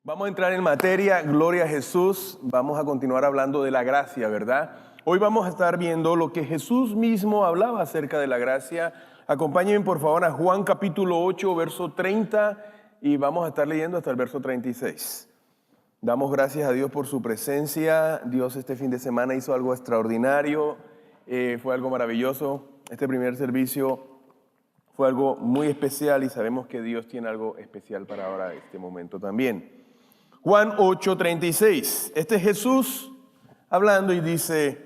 Vamos a entrar en materia, gloria a Jesús. Vamos a continuar hablando de la gracia, ¿verdad? Hoy vamos a estar viendo lo que Jesús mismo hablaba acerca de la gracia. Acompáñenme por favor a Juan capítulo 8, verso 30 y vamos a estar leyendo hasta el verso 36. Damos gracias a Dios por su presencia. Dios este fin de semana hizo algo extraordinario, fue algo maravilloso. Este primer servicio fue algo muy especial y sabemos que Dios tiene algo especial para ahora, este momento también. Juan 8:36. Este es Jesús hablando y dice: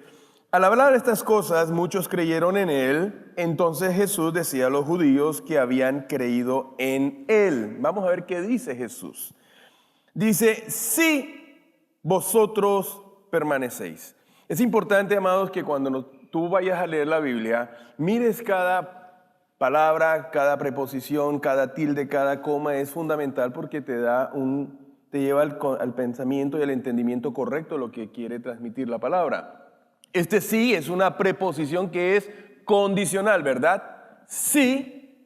al hablar estas cosas, muchos creyeron en él. Entonces Jesús decía a los judíos que habían creído en él. Vamos a ver qué dice Jesús. Dice: si vosotros permanecéis. Es importante, amados, que cuando tú vayas a leer la Biblia, mires cada palabra, cada preposición, cada tilde, cada coma. Es fundamental porque te lleva al pensamiento y al entendimiento correcto de lo que quiere transmitir la palabra. Este sí es una preposición que es condicional, ¿verdad? Si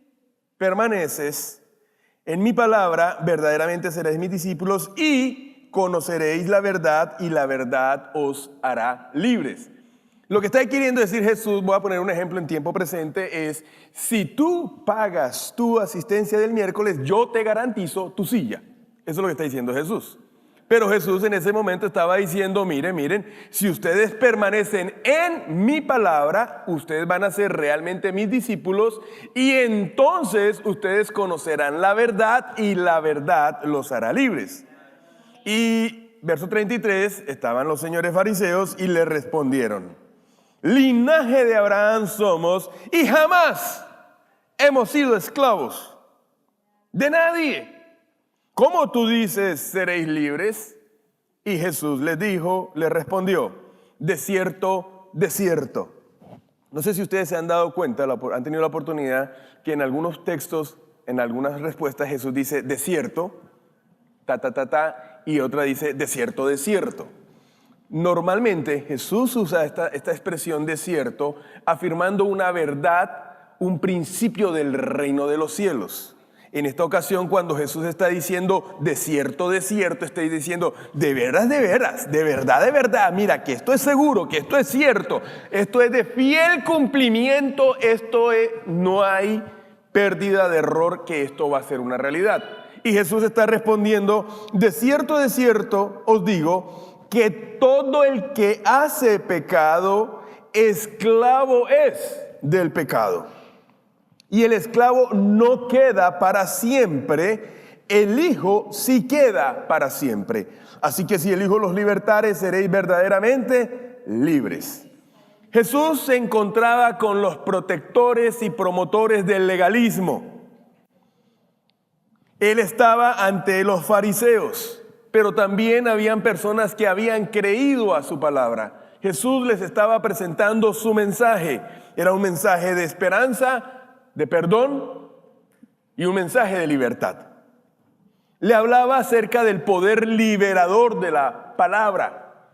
permaneces en mi palabra, verdaderamente seréis mis discípulos y conoceréis la verdad y la verdad os hará libres. Lo que está queriendo decir Jesús, voy a poner un ejemplo en tiempo presente, es: si tú pagas tu asistencia del miércoles, yo te garantizo tu silla. Eso es lo que está diciendo Jesús. Pero Jesús en ese momento estaba diciendo: miren, si ustedes permanecen en mi palabra, ustedes van a ser realmente mis discípulos y entonces ustedes conocerán la verdad y la verdad los hará libres. Y verso 33, estaban los señores fariseos y le respondieron: linaje de Abraham somos y jamás hemos sido esclavos de nadie. ¿Cómo tú dices seréis libres? Y Jesús les respondió: de cierto, de cierto. No sé si ustedes se han dado cuenta, han tenido la oportunidad que en algunos textos, en algunas respuestas, Jesús dice de cierto, y otra dice de cierto, de cierto. Normalmente Jesús usa esta expresión de cierto, afirmando una verdad, un principio del reino de los cielos. En esta ocasión, cuando Jesús está diciendo de cierto, está diciendo de veras, de verdad, mira que esto es seguro, que esto es cierto, esto es de fiel cumplimiento, no hay pérdida de error, que esto va a ser una realidad. Y Jesús está respondiendo: de cierto os digo que todo el que hace pecado, esclavo es del pecado. Y el esclavo no queda para siempre, el Hijo sí queda para siempre. Así que si el Hijo los libertare, seréis verdaderamente libres. Jesús se encontraba con los protectores y promotores del legalismo. Él estaba ante los fariseos, pero también habían personas que habían creído a su palabra. Jesús les estaba presentando su mensaje. Era un mensaje de esperanza, de perdón y un mensaje de libertad. Le hablaba acerca del poder liberador de la palabra.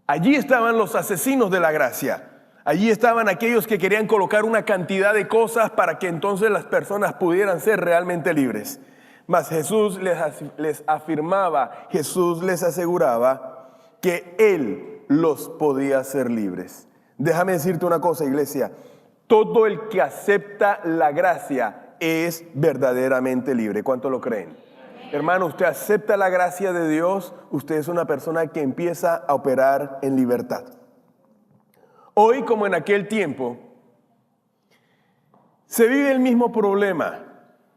Allí estaban los asesinos de la gracia. Allí estaban aquellos que querían colocar una cantidad de cosas para que entonces las personas pudieran ser realmente libres. Mas Jesús les afirmaba, Jesús les aseguraba que Él los podía hacer libres. Déjame decirte una cosa, iglesia: todo el que acepta la gracia es verdaderamente libre. ¿Cuánto lo creen? Hermano, usted acepta la gracia de Dios, usted es una persona que empieza a operar en libertad. Hoy, como en aquel tiempo, se vive el mismo problema.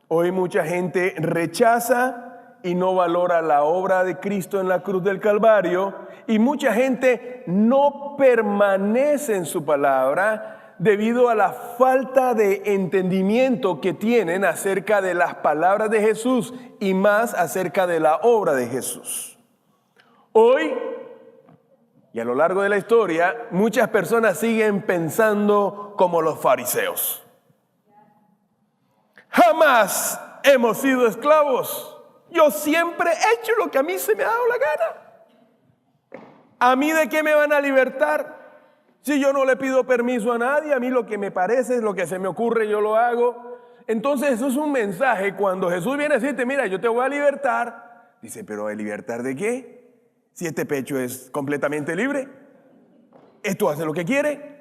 Hoy mucha gente rechaza y no valora la obra de Cristo en la cruz del Calvario, y mucha gente no permanece en su palabra debido a la falta de entendimiento que tienen acerca de las palabras de Jesús y más acerca de la obra de Jesús. Hoy y a lo largo de la historia, muchas personas siguen pensando como los fariseos. Jamás hemos sido esclavos. Yo siempre he hecho lo que a mí se me ha dado la gana. ¿A mí de qué me van a libertar? Si yo no le pido permiso a nadie, a mí lo que me parece, lo que se me ocurre, yo lo hago. Entonces eso es un mensaje cuando Jesús viene a decirte: mira, yo te voy a libertar, Dice, pero ¿de libertad de qué? Si este pecho es completamente libre. Esto hace lo que quiere.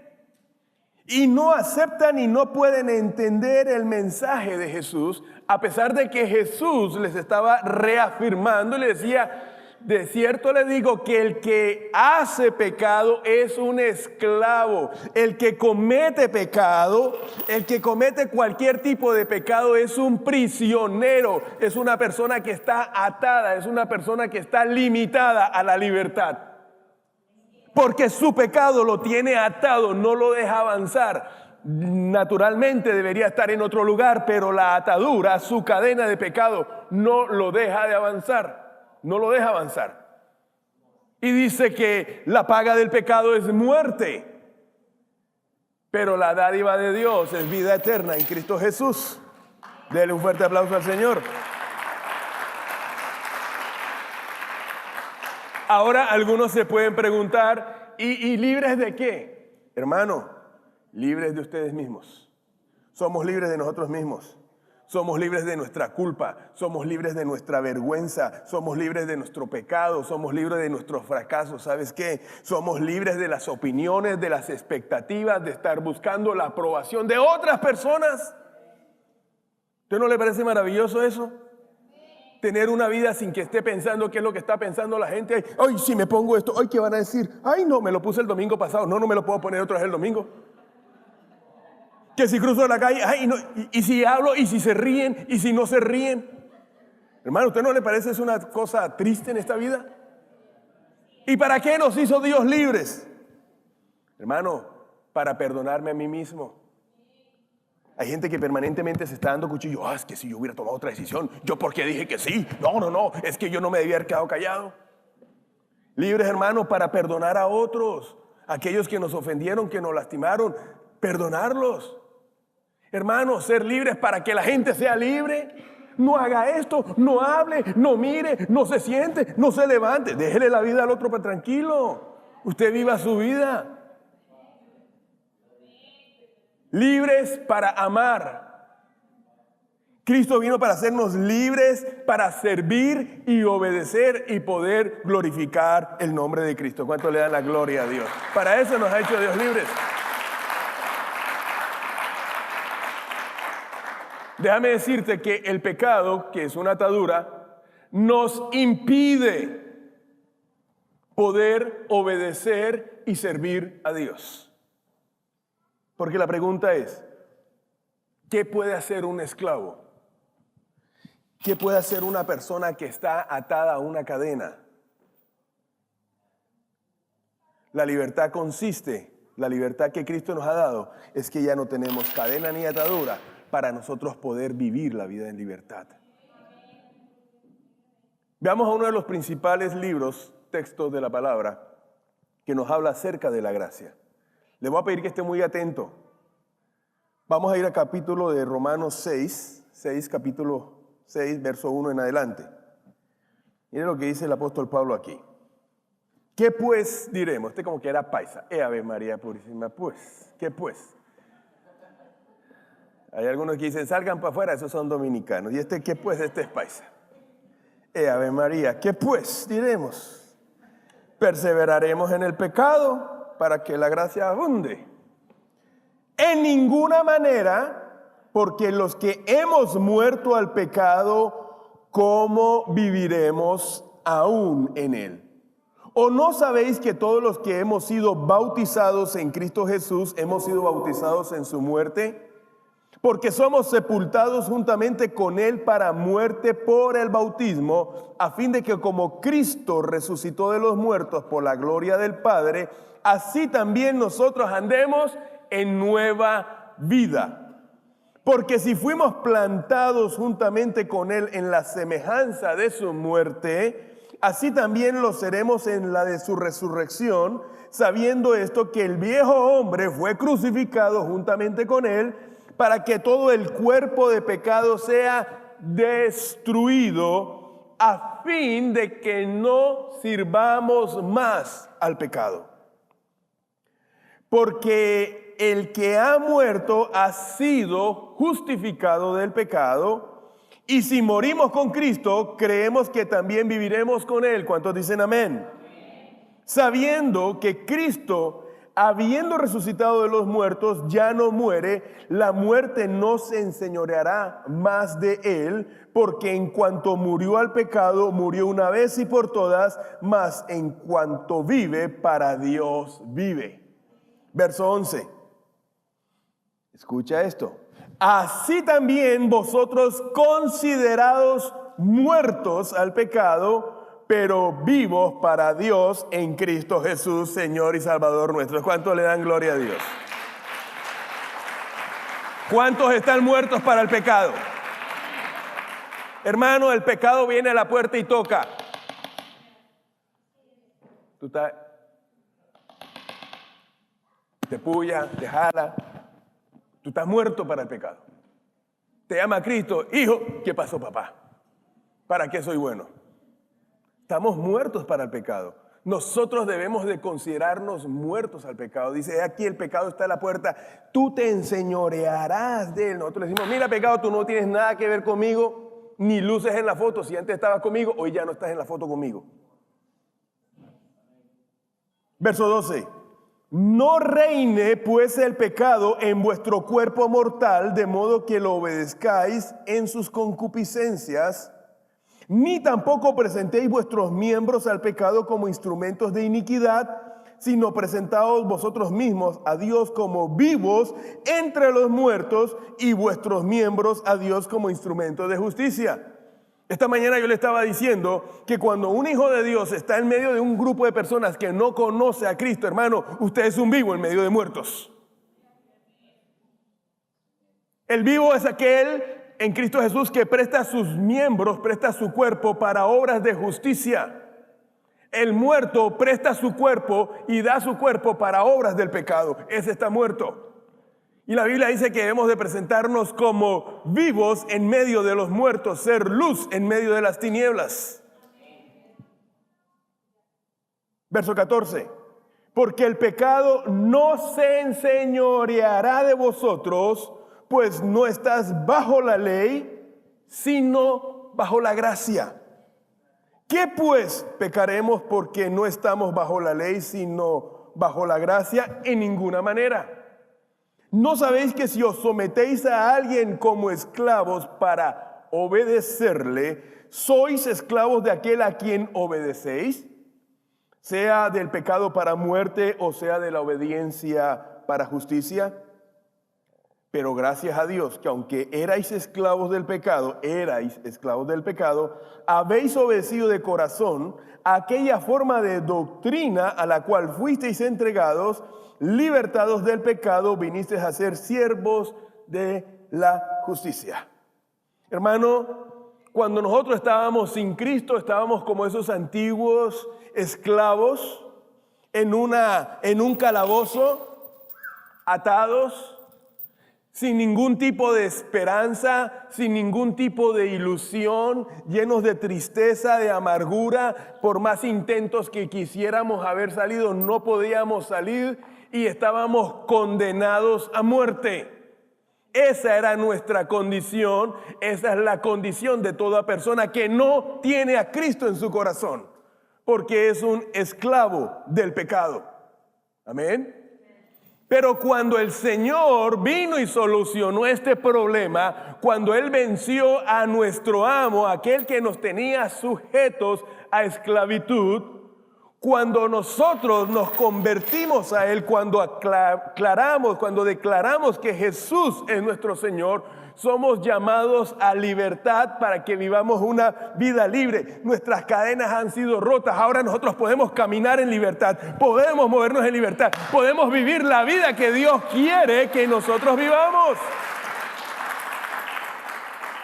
Y no aceptan y no pueden entender el mensaje de Jesús, a pesar de que Jesús les estaba reafirmando y les decía, de cierto les digo que el que hace pecado es un esclavo. El que comete pecado, el que comete cualquier tipo de pecado es un prisionero. Es una persona que está atada, es una persona que está limitada a la libertad. Porque su pecado lo tiene atado, no lo deja avanzar. Naturalmente debería estar en otro lugar, pero la atadura, su cadena de pecado, no lo deja de avanzar. No lo deja avanzar. Y dice que la paga del pecado es muerte, pero la dádiva de Dios es vida eterna en Cristo Jesús. Dele un fuerte aplauso al Señor. Ahora algunos se pueden preguntar, ¿y libres de qué? Hermano, libres de ustedes mismos. Somos libres de nosotros mismos. Somos libres de nuestra culpa, somos libres de nuestra vergüenza, somos libres de nuestro pecado, somos libres de nuestros fracasos. ¿Sabes qué? Somos libres de las opiniones, de las expectativas, de estar buscando la aprobación de otras personas. ¿Usted no le parece maravilloso eso? Tener una vida sin que esté pensando qué es lo que está pensando la gente. Ay, si me pongo esto, ay, ¿qué van a decir? Ay, no, me lo puse el domingo pasado. No, no me lo puedo poner otra vez el domingo. Que si cruzo la calle, ay, no, y si hablo, y si se ríen, y si no se ríen. Hermano, ¿usted no le parece es una cosa triste en esta vida? ¿Y para qué nos hizo Dios libres? Hermano, para perdonarme a mí mismo. Hay gente que permanentemente se está dando cuchillo. Es que si yo hubiera tomado otra decisión, ¿yo por qué dije que sí? No, es que yo no me debía haber quedado callado. Libres, hermano, para perdonar a otros, aquellos que nos ofendieron, que nos lastimaron, perdonarlos. Hermano, ser libres para que la gente sea libre. No haga esto, no hable, no mire, no se siente, no se levante. Déjele la vida al otro para tranquilo. Usted viva su vida. Libres para amar. Cristo vino para hacernos libres, para servir y obedecer y poder glorificar el nombre de Cristo. ¿Cuánto le dan la gloria a Dios? Para eso nos ha hecho Dios libres. Déjame decirte que el pecado, que es una atadura, nos impide poder obedecer y servir a Dios. Porque la pregunta es, ¿qué puede hacer un esclavo? ¿Qué puede hacer una persona que está atada a una cadena? La libertad consiste, la libertad que Cristo nos ha dado, es que ya no tenemos cadena ni atadura para nosotros poder vivir la vida en libertad. Veamos a uno de los principales libros, textos de la palabra, que nos habla acerca de la gracia. Le voy a pedir que esté muy atento. Vamos a ir al capítulo de Romanos 6, capítulo 6, verso 1 en adelante. Mire lo que dice el apóstol Pablo aquí. ¿Qué pues diremos? Este como que era paisa. Ave María Purísima, pues. ¿Qué pues? Hay algunos que dicen, salgan para afuera, esos son dominicanos. Y ¿qué pues? Este es paisa. Ave María, ¿qué pues diremos? ¿Perseveraremos en el pecado para que la gracia abunde? En ninguna manera, porque los que hemos muerto al pecado, ¿cómo viviremos aún en él? ¿O no sabéis que todos los que hemos sido bautizados en Cristo Jesús, hemos sido bautizados en su muerte? Porque somos sepultados juntamente con él para muerte por el bautismo, a fin de que como Cristo resucitó de los muertos por la gloria del Padre, así también nosotros andemos en nueva vida. Porque si fuimos plantados juntamente con él en la semejanza de su muerte, así también lo seremos en la de su resurrección, sabiendo esto, que el viejo hombre fue crucificado juntamente con él, para que todo el cuerpo de pecado sea destruido, a fin de que no sirvamos más al pecado. Porque el que ha muerto ha sido justificado del pecado, Y si morimos con Cristo, creemos que también viviremos con Él. ¿Cuántos dicen amén? Sabiendo que Cristo, habiendo resucitado de los muertos, ya no muere, la muerte no se enseñoreará más de Él, porque en cuanto murió al pecado, murió una vez y por todas, mas en cuanto vive, para Dios vive. Verso 11. Escucha esto. Así también vosotros, considerados muertos al pecado, pero vivos para Dios en Cristo Jesús, Señor y Salvador nuestro. ¿Cuántos le dan gloria a Dios? ¿Cuántos están muertos para el pecado? Hermano, el pecado viene a la puerta y toca. Tú te puya, te jala. Tú estás muerto para el pecado. Te llama Cristo, hijo, ¿qué pasó, papá? ¿Para qué soy bueno? Estamos muertos para el pecado. Nosotros debemos de considerarnos muertos al pecado. Dice, aquí el pecado está a la puerta, tú te enseñorearás de él. Nosotros le decimos, mira pecado, tú no tienes nada que ver conmigo, ni luces en la foto. Si antes estabas conmigo, hoy ya no estás en la foto conmigo. Verso 12. No reine pues el pecado en vuestro cuerpo mortal, de modo que lo obedezcáis en sus concupiscencias, ni tampoco presentéis vuestros miembros al pecado como instrumentos de iniquidad, sino presentaos vosotros mismos a Dios como vivos entre los muertos y vuestros miembros a Dios como instrumentos de justicia. Esta mañana yo le estaba diciendo que cuando un hijo de Dios está en medio de un grupo de personas que no conoce a Cristo, hermano, usted es un vivo en medio de muertos. El vivo es aquel en Cristo Jesús que presta sus miembros, presta su cuerpo para obras de justicia. El muerto presta su cuerpo y da su cuerpo para obras del pecado. Ese está muerto. Y la Biblia dice que debemos de presentarnos como vivos en medio de los muertos, ser luz en medio de las tinieblas. Verso 14. Porque el pecado no se enseñoreará de vosotros, pues no estás bajo la ley, sino bajo la gracia. ¿Qué pues pecaremos porque no estamos bajo la ley, sino bajo la gracia? En ninguna manera. ¿No sabéis que si os sometéis a alguien como esclavos para obedecerle, sois esclavos de aquel a quien obedecéis? Sea del pecado para muerte o sea de la obediencia para justicia. Pero gracias a Dios que aunque erais esclavos del pecado, habéis obedecido de corazón a aquella forma de doctrina a la cual fuisteis entregados, libertados del pecado, vinisteis a ser siervos de la justicia. Hermano, cuando nosotros estábamos sin Cristo, estábamos como esos antiguos esclavos en un calabozo, atados, sin ningún tipo de esperanza, sin ningún tipo de ilusión, llenos de tristeza, de amargura. Por más intentos que quisiéramos haber salido, no podíamos salir y estábamos condenados a muerte. Esa era nuestra condición, esa es la condición de toda persona que no tiene a Cristo en su corazón, porque es un esclavo del pecado. Amén. Pero cuando el Señor vino y solucionó este problema, cuando Él venció a nuestro amo, aquel que nos tenía sujetos a esclavitud, cuando nosotros nos convertimos a Él, cuando declaramos que Jesús es nuestro Señor, somos llamados a libertad para que vivamos una vida libre. Nuestras cadenas han sido rotas. Ahora nosotros podemos caminar en libertad, podemos movernos en libertad, podemos vivir la vida que Dios quiere que nosotros vivamos.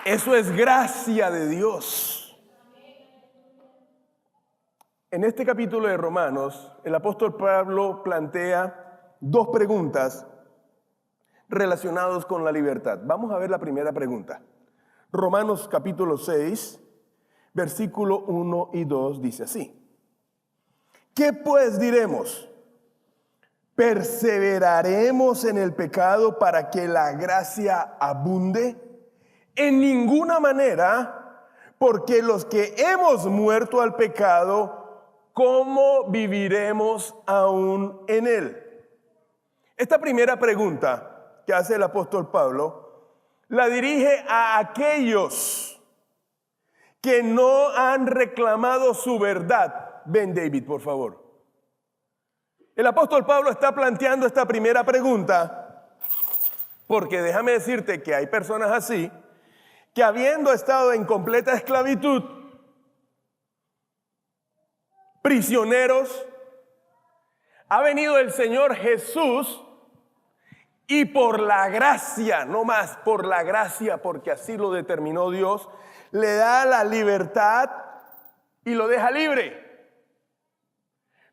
Eso es gracia de Dios. En este capítulo de Romanos, el apóstol Pablo plantea dos preguntas relacionados con la libertad. Vamos a ver la primera pregunta. Romanos capítulo 6, versículo 1 y 2 dice así. ¿Qué pues diremos? ¿Perseveraremos en el pecado para que la gracia abunde? En ninguna manera, porque los que hemos muerto al pecado, ¿cómo viviremos aún en él? Esta primera pregunta que hace el apóstol Pablo la dirige a aquellos que no han reclamado su verdad. Ven, David, por favor. El apóstol Pablo está planteando esta primera pregunta porque déjame decirte que hay personas así que habiendo estado en completa esclavitud, prisioneros, ha venido el Señor Jesús y por la gracia, no más, por la gracia, porque así lo determinó Dios, le da la libertad y lo deja libre.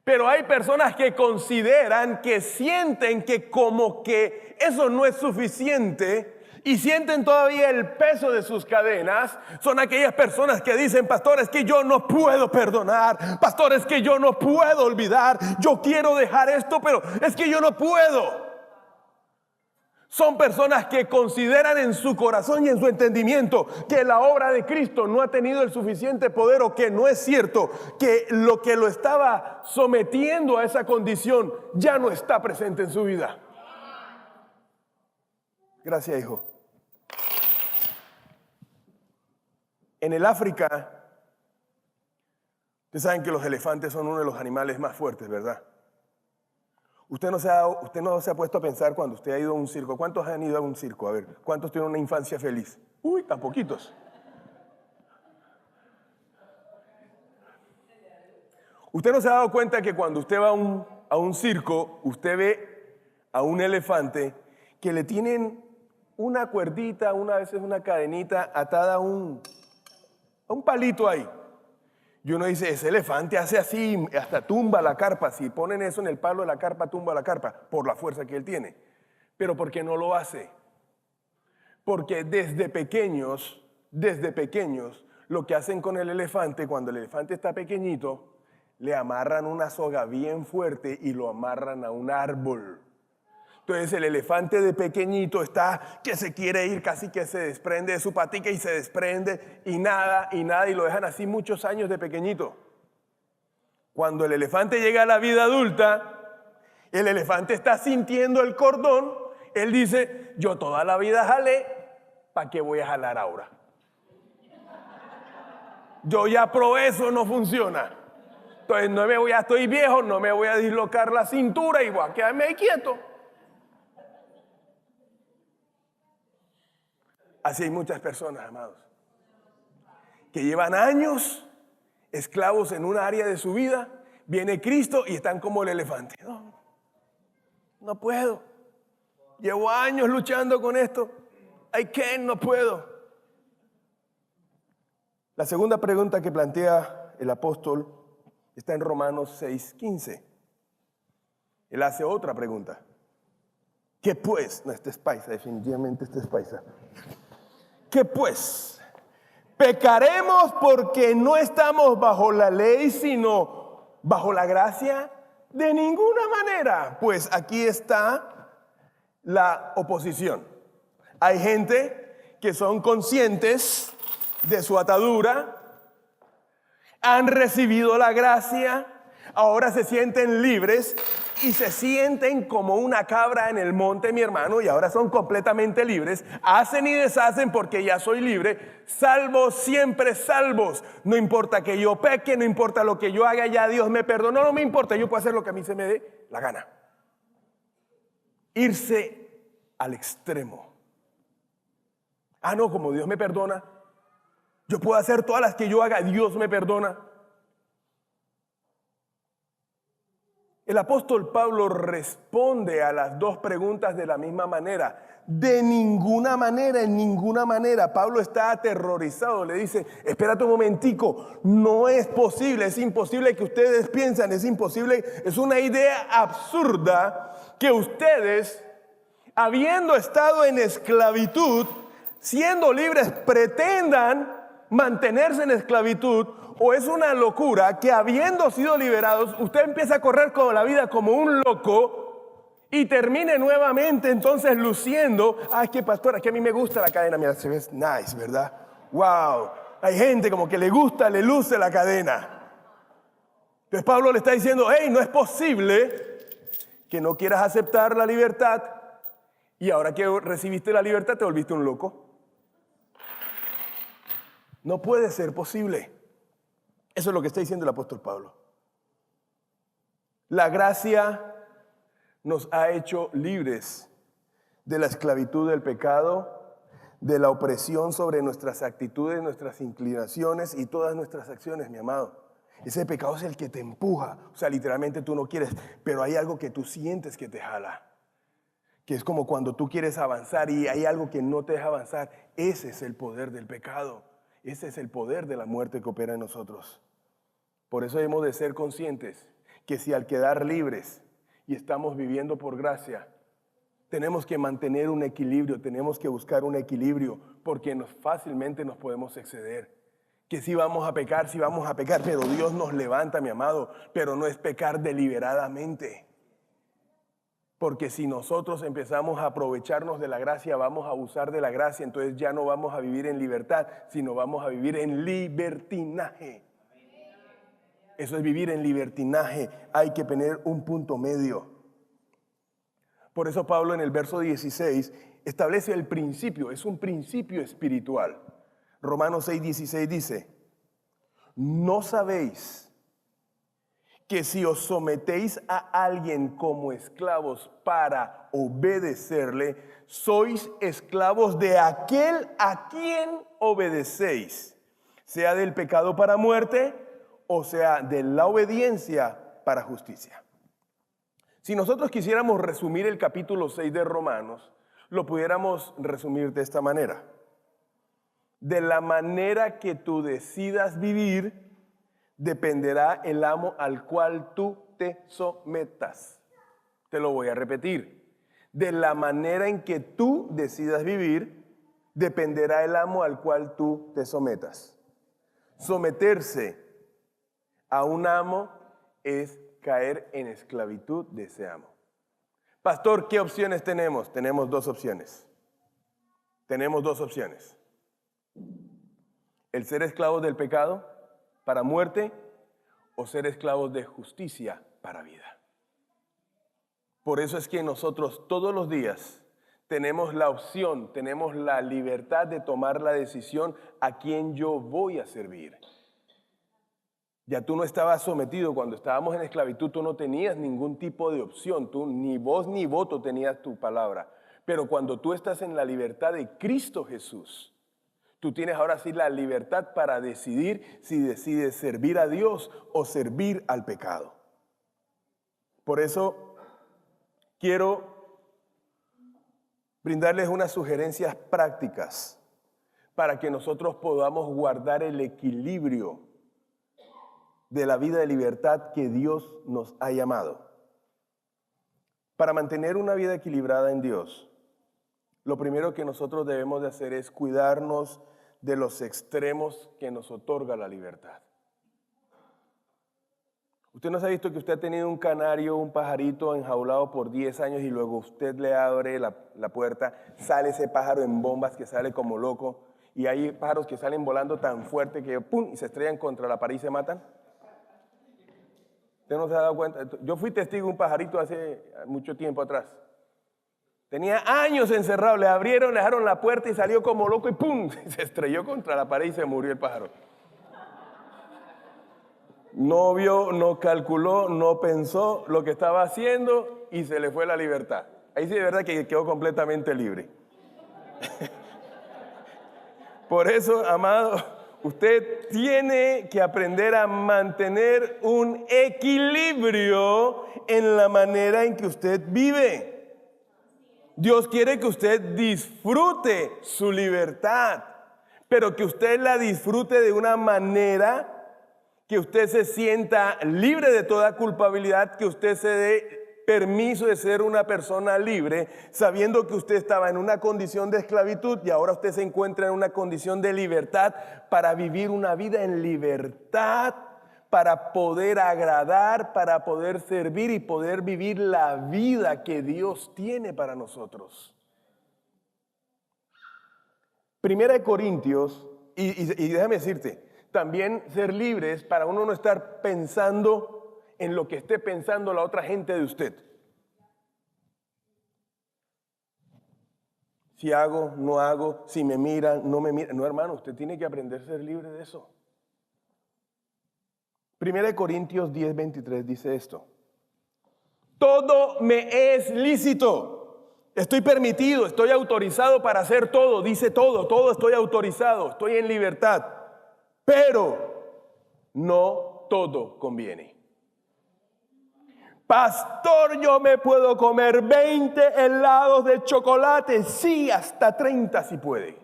Pero hay personas que consideran, que sienten que como que eso no es suficiente y sienten todavía el peso de sus cadenas. Son aquellas personas que dicen: pastor, es que yo no puedo perdonar, pastor, es que yo no puedo olvidar, yo quiero dejar esto, pero es que yo no puedo. Son personas que consideran en su corazón y en su entendimiento que la obra de Cristo no ha tenido el suficiente poder, o que no es cierto, que lo estaba sometiendo a esa condición ya no está presente en su vida. Gracias, hijo. En el África, ustedes saben que los elefantes son uno de los animales más fuertes, ¿verdad? Usted no se ha puesto a pensar cuando usted ha ido a un circo. ¿Cuántos han ido a un circo? A ver, ¿cuántos tienen una infancia feliz? Uy, tan poquitos. Usted no se ha dado cuenta que cuando usted va a un circo, usted ve a un elefante que le tienen una cuerdita, una veces una cadenita atada a un palito ahí. Y uno dice: ese elefante hace así, hasta tumba la carpa. Si ponen eso en el palo de la carpa, tumba la carpa, por la fuerza que él tiene. Pero ¿por qué no lo hace? Porque desde pequeños, lo que hacen con el elefante, cuando el elefante está pequeñito, le amarran una soga bien fuerte y lo amarran a un árbol. Entonces el elefante de pequeñito está que se quiere ir, casi que se desprende de su patica y se desprende y nada, y lo dejan así muchos años de pequeñito. Cuando el elefante llega a la vida adulta, el elefante está sintiendo el cordón, él dice: yo toda la vida jalé, ¿para qué voy a jalar ahora? Yo ya probé, eso no funciona. Entonces ya estoy viejo, no me voy a dislocar la cintura y voy a quedarme ahí quieto. Así hay muchas personas, amados, que llevan años esclavos en un área de su vida. Viene Cristo y están como el elefante. No puedo. Llevo años luchando con esto. No puedo. La segunda pregunta que plantea el apóstol está en Romanos 6:15. Él hace otra pregunta. ¿Qué pues? No, este es paisa, definitivamente este es paisa. ¿Qué pues? ¿Pecaremos porque no estamos bajo la ley, sino bajo la gracia? De ninguna manera. Pues aquí está la oposición. Hay gente que son conscientes de su atadura, han recibido la gracia, ahora se sienten libres y se sienten como una cabra en el monte, mi hermano, y ahora son completamente libres. Hacen y deshacen porque ya soy libre. Salvos, siempre salvos. No importa que yo peque, no importa lo que yo haga, ya Dios me perdonó. No me importa, yo puedo hacer lo que a mí se me dé la gana. Irse al extremo. No, como Dios me perdona, yo puedo hacer todas las que yo haga, Dios me perdona. El apóstol Pablo responde a las dos preguntas de la misma manera. De ninguna manera, en ninguna manera. Pablo está aterrorizado, le dice: espérate un momentico, no es posible, es imposible que ustedes piensan, es imposible, es una idea absurda que ustedes, habiendo estado en esclavitud, siendo libres, pretendan mantenerse en esclavitud. O es una locura que habiendo sido liberados, usted empieza a correr con la vida como un loco y termine nuevamente entonces luciendo, ay, que pastor, es que a mí me gusta la cadena, mira, se ve nice, ¿verdad? Wow, hay gente como que le gusta, le luce la cadena. Entonces Pablo le está diciendo, hey, no es posible que no quieras aceptar la libertad y ahora que recibiste la libertad te volviste un loco. No puede ser posible. Eso es lo que está diciendo el apóstol Pablo. La gracia nos ha hecho libres de la esclavitud del pecado, de la opresión sobre nuestras actitudes, nuestras inclinaciones y todas nuestras acciones, mi amado. Ese pecado es el que te empuja. O sea, literalmente tú no quieres, pero hay algo que tú sientes que te jala. Que es como cuando tú quieres avanzar y hay algo que no te deja avanzar. Ese es el poder del pecado. Ese es el poder de la muerte que opera en nosotros. Por eso hemos de ser conscientes que si al quedar libres y estamos viviendo por gracia, tenemos que mantener un equilibrio, tenemos que buscar un equilibrio, porque fácilmente nos podemos exceder. Que sí vamos a pecar, pero Dios nos levanta, mi amado, pero no es pecar deliberadamente. Porque si nosotros empezamos a aprovecharnos de la gracia, vamos a abusar de la gracia, entonces ya no vamos a vivir en libertad, sino vamos a vivir en libertinaje. Eso es vivir en libertinaje. Hay que tener un punto medio. Por eso Pablo en el verso 16 establece el principio, es un principio espiritual. Romanos 6:16 dice, ¿no sabéis que si os sometéis a alguien como esclavos para obedecerle, sois esclavos de aquel a quien obedecéis, sea del pecado para muerte o sea de la obediencia para justicia? Si nosotros quisiéramos resumir el capítulo 6 de Romanos, lo pudiéramos resumir de esta manera. De la manera que tú decidas vivir, dependerá el amo al cual tú te sometas. Te lo voy a repetir. De la manera en que tú decidas vivir, dependerá el amo al cual tú te sometas. Someterse a un amo es caer en esclavitud de ese amo. Pastor, ¿qué opciones tenemos? Tenemos dos opciones. El ser esclavos del pecado para muerte o ser esclavos de justicia para vida. Por eso es que nosotros todos los días tenemos la opción, tenemos la libertad de tomar la decisión a quién yo voy a servir. Ya tú no estabas sometido, cuando estábamos en esclavitud tú no tenías ningún tipo de opción, tú ni voz ni voto tenías tu palabra. Pero cuando tú estás en la libertad de Cristo Jesús, tú tienes ahora sí la libertad para decidir si decides servir a Dios o servir al pecado. Por eso quiero brindarles unas sugerencias prácticas para que nosotros podamos guardar el equilibrio de la vida de libertad que Dios nos ha llamado. Para mantener una vida equilibrada en Dios, lo primero que nosotros debemos de hacer es cuidarnos de los extremos que nos otorga la libertad. Usted no se ha visto que usted ha tenido un canario, un pajarito enjaulado por 10 años y luego usted le abre la puerta, sale ese pájaro en bombas que sale como loco y hay pájaros que salen volando tan fuerte que ¡pum! Y se estrellan contra la pared y se matan. ¿Usted no se ha dado cuenta? Yo fui testigo de un pajarito hace mucho tiempo atrás. Tenía años encerrado, le abrieron, le dejaron la puerta y salió como loco y ¡pum! Se estrelló contra la pared y se murió el pájaro. No vio, no calculó, no pensó lo que estaba haciendo y se le fue la libertad. Ahí sí de verdad que quedó completamente libre. Por eso, amado, usted tiene que aprender a mantener un equilibrio en la manera en que usted vive. Dios quiere que usted disfrute su libertad, pero que usted la disfrute de una manera que usted se sienta libre de toda culpabilidad, que usted se dé permiso de ser una persona libre, sabiendo que usted estaba en una condición de esclavitud y ahora usted se encuentra en una condición de libertad para vivir una vida en libertad, para poder agradar, para poder servir y poder vivir la vida que Dios tiene para nosotros. Primera de Corintios, y déjame decirte, también ser libres para uno no estar pensando en lo que esté pensando la otra gente de usted. Si hago, no hago, si me miran, no me miran. No, hermano, usted tiene que aprender a ser libre de eso. Primera de Corintios 10:23 dice esto. Todo me es lícito. Estoy permitido, estoy autorizado para hacer todo. Dice todo estoy autorizado, estoy en libertad. Pero no todo conviene. Pastor, yo me puedo comer 20 helados de chocolate. Sí, hasta 30 si puede.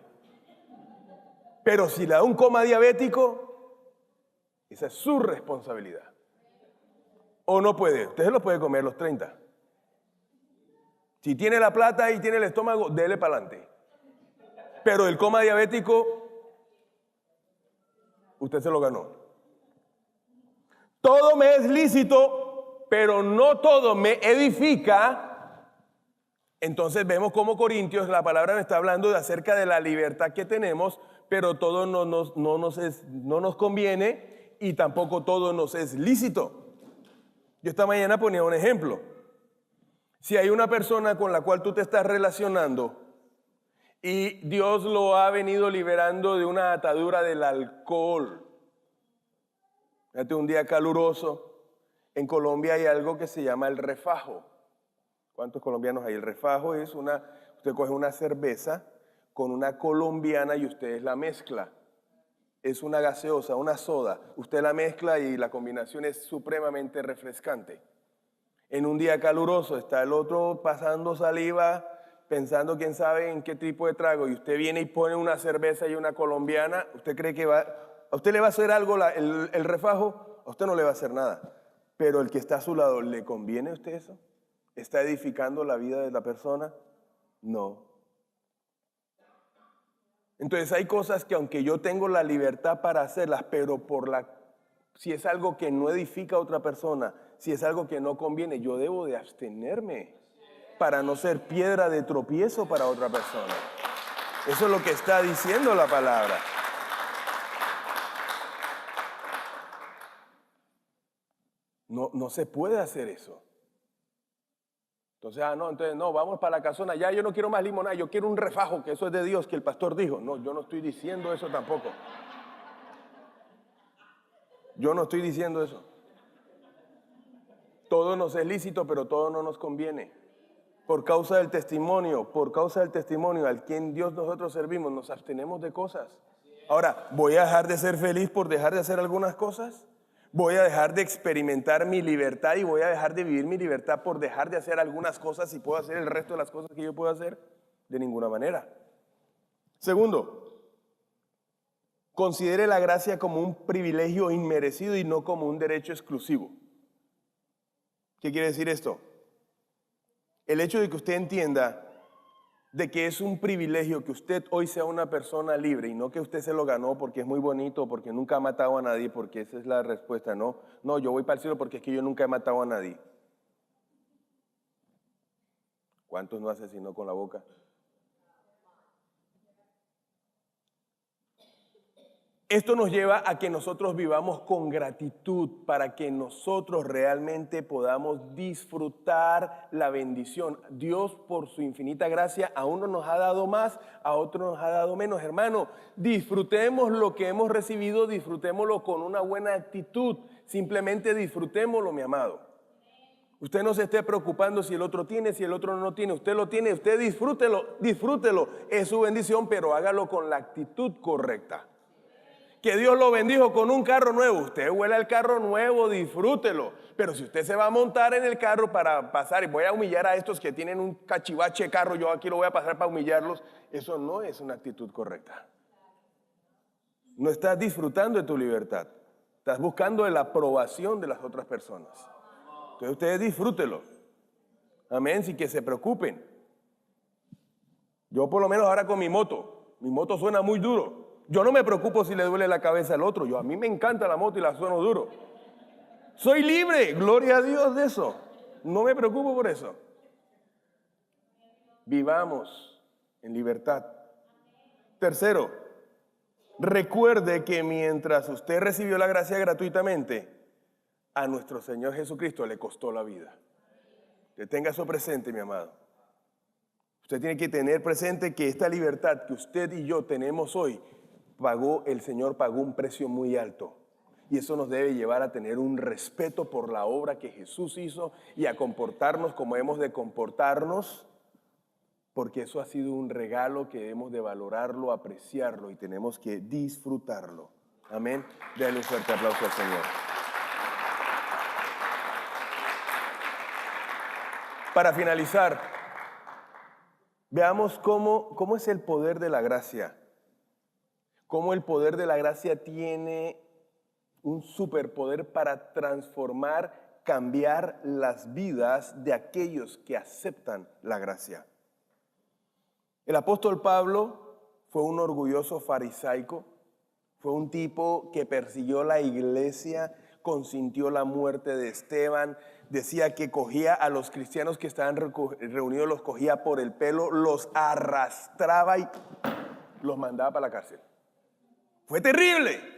Pero si le da un coma diabético, esa es su responsabilidad. O no puede, usted se lo puede comer los 30. Si tiene la plata y tiene el estómago, dele para adelante. Pero el coma diabético, usted se lo ganó. Todo me es lícito, pero no todo me edifica. Entonces vemos cómo Corintios, la palabra me está hablando de acerca de la libertad que tenemos, pero todo no nos conviene y tampoco todo nos es lícito. Yo esta mañana ponía un ejemplo. Si hay una persona con la cual tú te estás relacionando y Dios lo ha venido liberando de una atadura del alcohol. Fíjate, un día caluroso, en Colombia hay algo que se llama el refajo. ¿Cuántos colombianos hay? El refajo es usted coge una cerveza con una colombiana y usted la mezcla. Es una gaseosa, una soda. Usted la mezcla y la combinación es supremamente refrescante. En un día caluroso está el otro pasando saliva, pensando quién sabe en qué tipo de trago, y usted viene y pone una cerveza y una colombiana. ¿Usted cree que a usted le va a hacer algo el refajo? A usted no le va a hacer nada. Pero el que está a su lado, ¿le conviene a usted eso? ¿Está edificando la vida de la persona? No. Entonces hay cosas que aunque yo tengo la libertad para hacerlas, pero si es algo que no edifica a otra persona, si es algo que no conviene, yo debo de abstenerme para no ser piedra de tropiezo para otra persona. Eso es lo que está diciendo la palabra. No se puede hacer eso. Entonces no, vamos para la casona, ya yo no quiero más limonada, yo quiero un refajo, que eso es de Dios, que el pastor dijo. No, yo no estoy diciendo eso tampoco. Yo no estoy diciendo eso. Todo nos es lícito, pero todo no nos conviene. Por causa del testimonio al quien Dios nosotros servimos, nos abstenemos de cosas. Ahora, ¿voy a dejar de ser feliz por dejar de hacer algunas cosas? ¿Voy a dejar de experimentar mi libertad y voy a dejar de vivir mi libertad por dejar de hacer algunas cosas y puedo hacer el resto de las cosas que yo puedo hacer? De ninguna manera. Segundo, considere la gracia como un privilegio inmerecido y no como un derecho exclusivo. ¿Qué quiere decir esto? El hecho de que usted entienda de que es un privilegio que usted hoy sea una persona libre y no que usted se lo ganó porque es muy bonito, porque nunca ha matado a nadie, porque esa es la respuesta, no, yo voy para el cielo porque es que yo nunca he matado a nadie. ¿Cuántos no asesinó con la boca? Esto nos lleva a que nosotros vivamos con gratitud para que nosotros realmente podamos disfrutar la bendición. Dios, por su infinita gracia, a uno nos ha dado más, a otro nos ha dado menos. Hermano, disfrutemos lo que hemos recibido, disfrutémoslo con una buena actitud. Simplemente disfrutémoslo, mi amado. Usted no se esté preocupando si el otro tiene, si el otro no tiene. Usted lo tiene, usted disfrútelo. Es su bendición, pero hágalo con la actitud correcta. Que Dios lo bendijo con un carro nuevo. Usted huele al carro nuevo, disfrútelo. Pero si usted se va a montar en el carro para pasar y voy a humillar a estos que tienen un cachivache carro, yo aquí lo voy a pasar para humillarlos, eso no es una actitud correcta. No estás disfrutando de tu libertad. Estás buscando la aprobación de las otras personas. Entonces ustedes disfrútelo. Amén, sin que se preocupen. Yo por lo menos ahora con mi moto suena muy duro. Yo no me preocupo si le duele la cabeza al otro. A mí me encanta la moto y la sueno duro. Soy libre, gloria a Dios de eso. No me preocupo por eso. Vivamos en libertad. Tercero, recuerde que mientras usted recibió la gracia gratuitamente, a nuestro Señor Jesucristo le costó la vida. Que tenga eso presente, mi amado. Usted tiene que tener presente que esta libertad que usted y yo tenemos hoy, el Señor pagó un precio muy alto. Y eso nos debe llevar a tener un respeto por la obra que Jesús hizo y a comportarnos como hemos de comportarnos, porque eso ha sido un regalo que debemos de valorarlo, apreciarlo y tenemos que disfrutarlo. Amén. Denle un fuerte aplauso al Señor. Para finalizar, veamos cómo es el poder de la gracia. Cómo el poder de la gracia tiene un superpoder para transformar, cambiar las vidas de aquellos que aceptan la gracia. El apóstol Pablo fue un orgulloso farisaico, fue un tipo que persiguió la iglesia, consintió la muerte de Esteban, decía que cogía a los cristianos que estaban reunidos, los cogía por el pelo, los arrastraba y los mandaba para la cárcel. Fue terrible.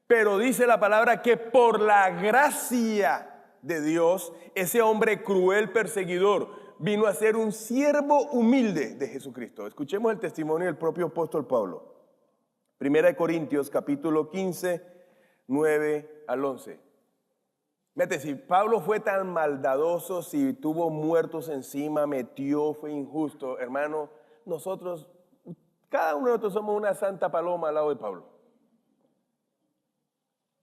Pero dice la palabra que por la gracia de Dios, ese hombre cruel perseguidor vino a ser un siervo humilde de Jesucristo. Escuchemos el testimonio del propio apóstol Pablo. 1 Corintios capítulo 15, 9 al 11. Fíjate, si Pablo fue tan maldadoso, si tuvo muertos encima, metió, fue injusto, hermano, nosotros, cada uno de nosotros somos una santa paloma al lado de Pablo.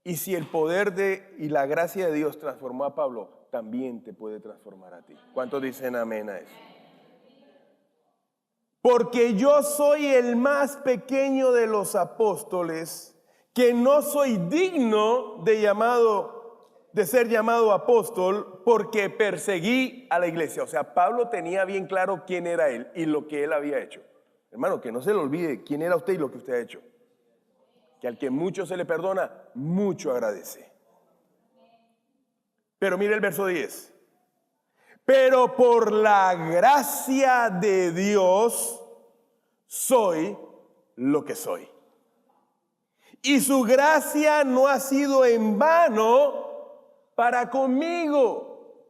Y si el poder y la gracia de Dios transformó a Pablo, también te puede transformar a ti. ¿Cuántos dicen amén a eso? Porque yo soy el más pequeño de los apóstoles, que no soy digno de ser llamado apóstol, porque perseguí a la iglesia. O sea, Pablo tenía bien claro quién era él y lo que él había hecho. Hermano, que no se le olvide quién era usted y lo que usted ha hecho. Que al que mucho se le perdona, mucho agradece. Pero mire el verso 10. Pero por la gracia de Dios soy lo que soy. Y su gracia no ha sido en vano para conmigo.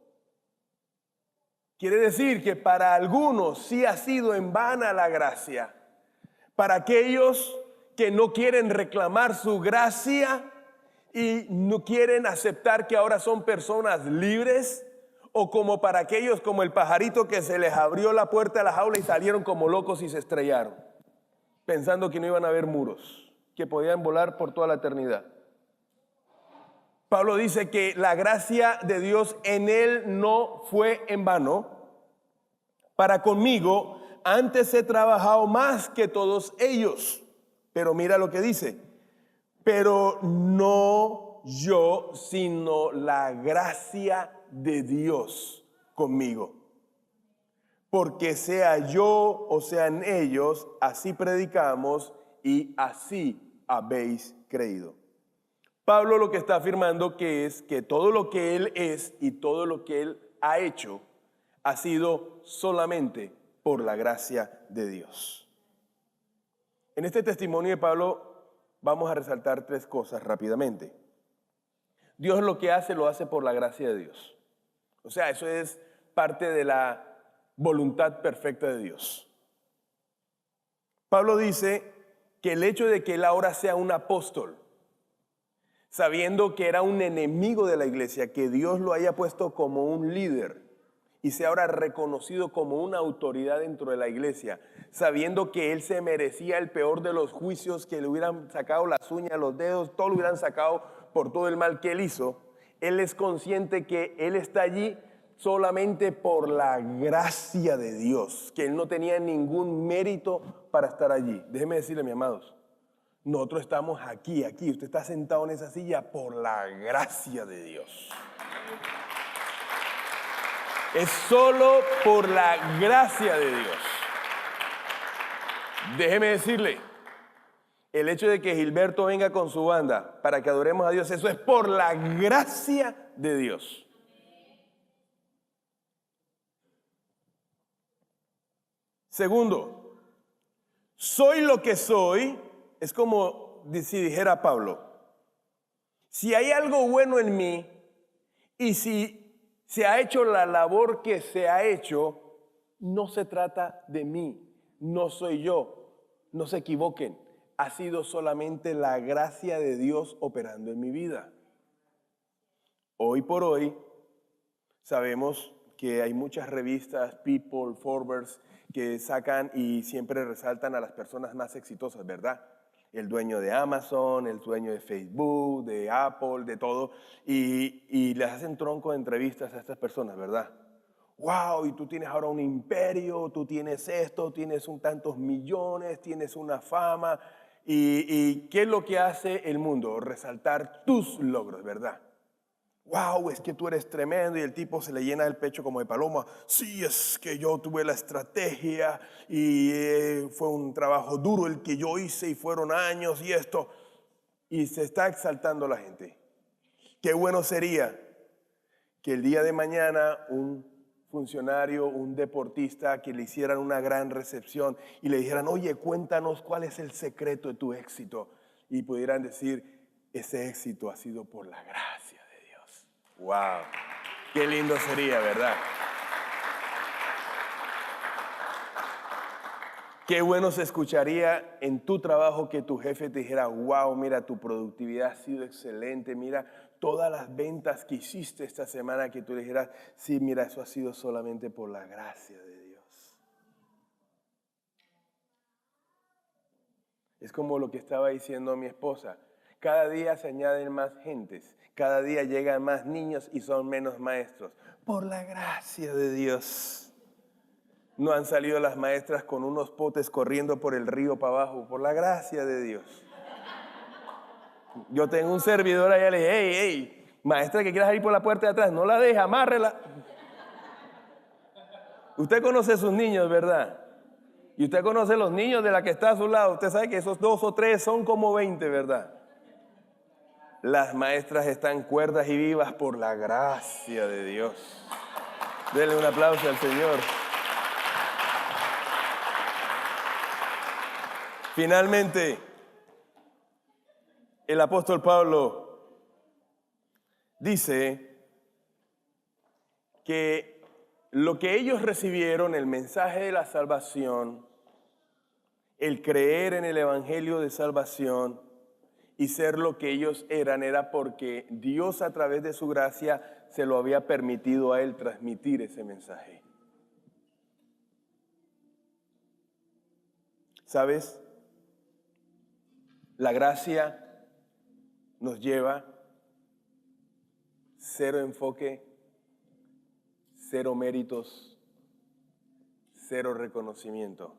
Quiere decir que para algunos sí ha sido en vana la gracia. Para aquellos que no quieren reclamar su gracia y no quieren aceptar que ahora son personas libres, o como para aquellos como el pajarito que se les abrió la puerta de la jaula y salieron como locos y se estrellaron, pensando que no iban a haber muros, que podían volar por toda la eternidad. Pablo dice que la gracia de Dios en él no fue en vano. Para conmigo, antes he trabajado más que todos ellos. Pero mira lo que dice, pero no yo, sino la gracia de Dios conmigo. Porque sea yo o sean ellos, así predicamos y así habéis creído. Pablo lo que está afirmando que es que todo lo que él es y todo lo que él ha hecho ha sido solamente por la gracia de Dios. En este testimonio de Pablo vamos a resaltar tres cosas rápidamente. Dios lo que hace, lo hace por la gracia de Dios. O sea, eso es parte de la voluntad perfecta de Dios. Pablo dice que el hecho de que él ahora sea un apóstol, sabiendo que era un enemigo de la iglesia, que Dios lo haya puesto como un líder y sea ahora reconocido como una autoridad dentro de la iglesia, sabiendo que él se merecía el peor de los juicios, que le hubieran sacado las uñas, los dedos, todo lo hubieran sacado por todo el mal que él hizo, él es consciente que él está allí solamente por la gracia de Dios, que él no tenía ningún mérito para estar allí. Déjeme decirle, mis amados, nosotros estamos aquí, usted está sentado en esa silla por la gracia de Dios. Es solo por la gracia de Dios. Déjeme decirle El hecho de que Gilberto venga con su banda para que adoremos a Dios, eso es por la gracia de Dios. Segundo, soy lo que soy, es como si dijera Pablo, si hay algo bueno en mí y si se ha hecho la labor que se ha hecho, no se trata de mí, no soy yo, no se equivoquen, ha sido solamente la gracia de Dios operando en mi vida. Hoy por hoy sabemos que hay muchas revistas, People, Forbes, que sacan y siempre resaltan a las personas más exitosas, ¿verdad? El dueño de Amazon, el dueño de Facebook, de Apple, de todo, y les hacen tronco de entrevistas a estas personas, ¿verdad? Wow, y tú tienes ahora un imperio, tú tienes esto, tienes un tantos millones, tienes una fama, y ¿qué es lo que hace el mundo? Resaltar tus logros, ¿verdad? Wow, es que tú eres tremendo, y el tipo se le llena el pecho como de paloma. Sí, es que yo tuve la estrategia y fue un trabajo duro el que yo hice y fueron años y esto. Y se está exaltando la gente. Qué bueno sería que el día de mañana un funcionario, un deportista, que le hicieran una gran recepción y le dijeran, oye, cuéntanos cuál es el secreto de tu éxito. Y pudieran decir, ese éxito ha sido por la gracia. Wow, qué lindo sería, ¿verdad? Qué bueno se escucharía en tu trabajo que tu jefe te dijera, wow, mira, tu productividad ha sido excelente, mira todas las ventas que hiciste esta semana, que tú le dijeras, sí, mira, eso ha sido solamente por la gracia de Dios. Es como lo que estaba diciendo mi esposa. Cada día se añaden más gentes, cada día llegan más niños y son menos maestros. Por la gracia de Dios. No han salido las maestras con unos potes corriendo por el río para abajo, por la gracia de Dios. Yo tengo un servidor allá, le dije, hey, maestra que quiera salir por la puerta de atrás, no la deje, amárrela. Usted conoce a sus niños, ¿verdad? Y usted conoce a los niños de la que está a su lado. Usted sabe que esos 2 o 3 son como 20, ¿verdad? Las maestras están cuerdas y vivas por la gracia de Dios. Denle un aplauso al Señor. Finalmente, el apóstol Pablo dice que lo que ellos recibieron, el mensaje de la salvación, el creer en el evangelio de salvación, y ser lo que ellos eran, era porque Dios a través de su gracia se lo había permitido a él transmitir ese mensaje. ¿Sabes? La gracia nos lleva cero enfoque, cero méritos, cero reconocimiento,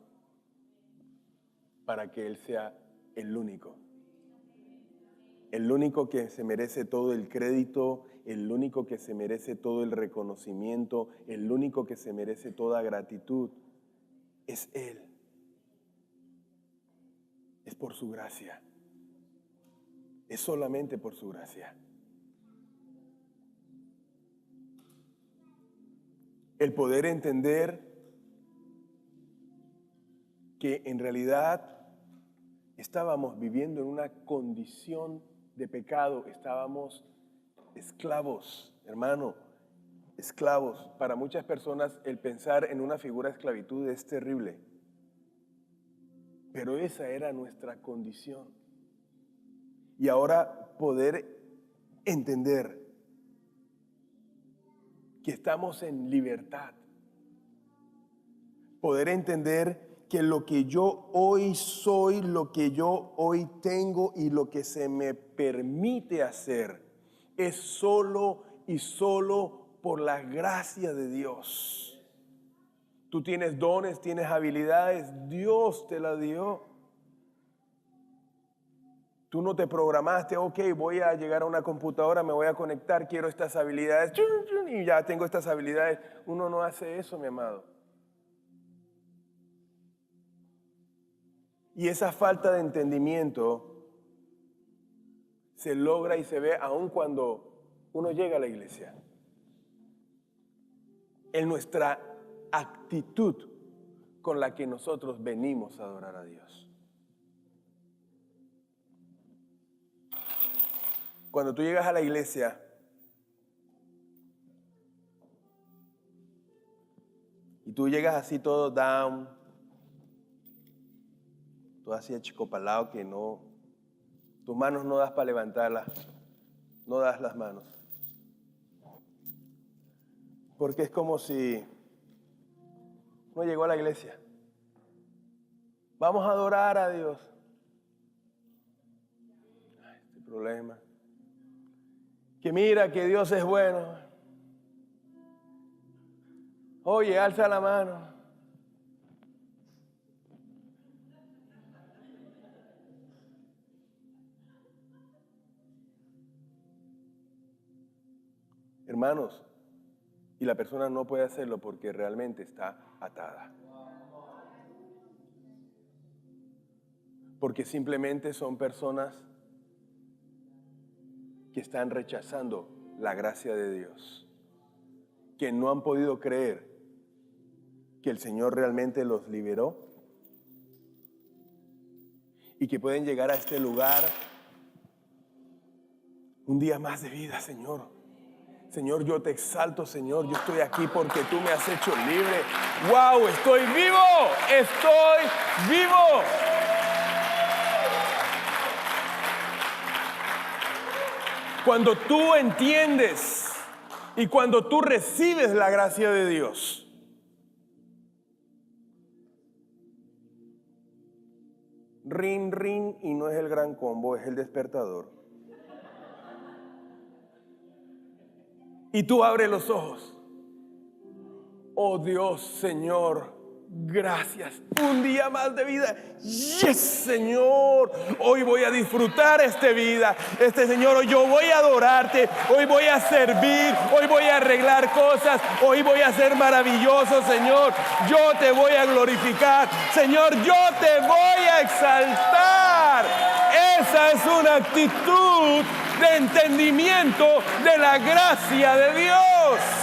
para que Él sea el único. El único que se merece todo el crédito, el único que se merece todo el reconocimiento, el único que se merece toda gratitud, es Él. Es por su gracia. Es solamente por su gracia. El poder entender que en realidad estábamos viviendo en una condición de pecado, estábamos esclavos, hermano, esclavos. Para muchas personas el pensar en una figura de esclavitud es terrible, pero esa era nuestra condición. Y ahora poder entender que estamos en libertad, poder entender que lo que yo hoy soy, lo que yo hoy tengo y lo que se me permite hacer es solo y solo por la gracia de Dios. Tú tienes dones, tienes habilidades, Dios te las dio. Tú no te programaste, ok, voy a llegar a una computadora, me voy a conectar, quiero estas habilidades, y ya tengo estas habilidades. Uno no hace eso, mi amado. Y esa falta de entendimiento se logra y se ve aun cuando uno llega a la iglesia. En nuestra actitud con la que nosotros venimos a adorar a Dios. Cuando tú llegas a la iglesia, y tú llegas así todo down, todo así achicopalado que no, tus manos no das para levantarlas, no das las manos. Porque es como si uno llegó a la iglesia. Vamos a adorar a Dios. Este problema. Que mira que Dios es bueno. Oye, alza la mano. Hermanos, y la persona no puede hacerlo porque realmente está atada. Porque simplemente son personas que están rechazando la gracia de Dios, que no han podido creer que el Señor realmente los liberó y que pueden llegar a este lugar un día más de vida, Señor. Señor, yo te exalto, Señor, yo estoy aquí porque tú me has hecho libre. ¡Wow! ¡Estoy vivo! ¡Estoy vivo! Cuando tú entiendes y cuando tú recibes la gracia de Dios, rin, rin, y no es el gran combo, es el despertador. Y tú abres los ojos. Oh Dios, Señor, gracias. Un día más de vida. Yes, Señor. Hoy voy a disfrutar esta vida. Señor, hoy yo voy a adorarte. Hoy voy a servir. Hoy voy a arreglar cosas. Hoy voy a ser maravilloso, Señor. Yo te voy a glorificar. Señor, yo te voy a exaltar. Esa es una actitud de entendimiento de la gracia de Dios.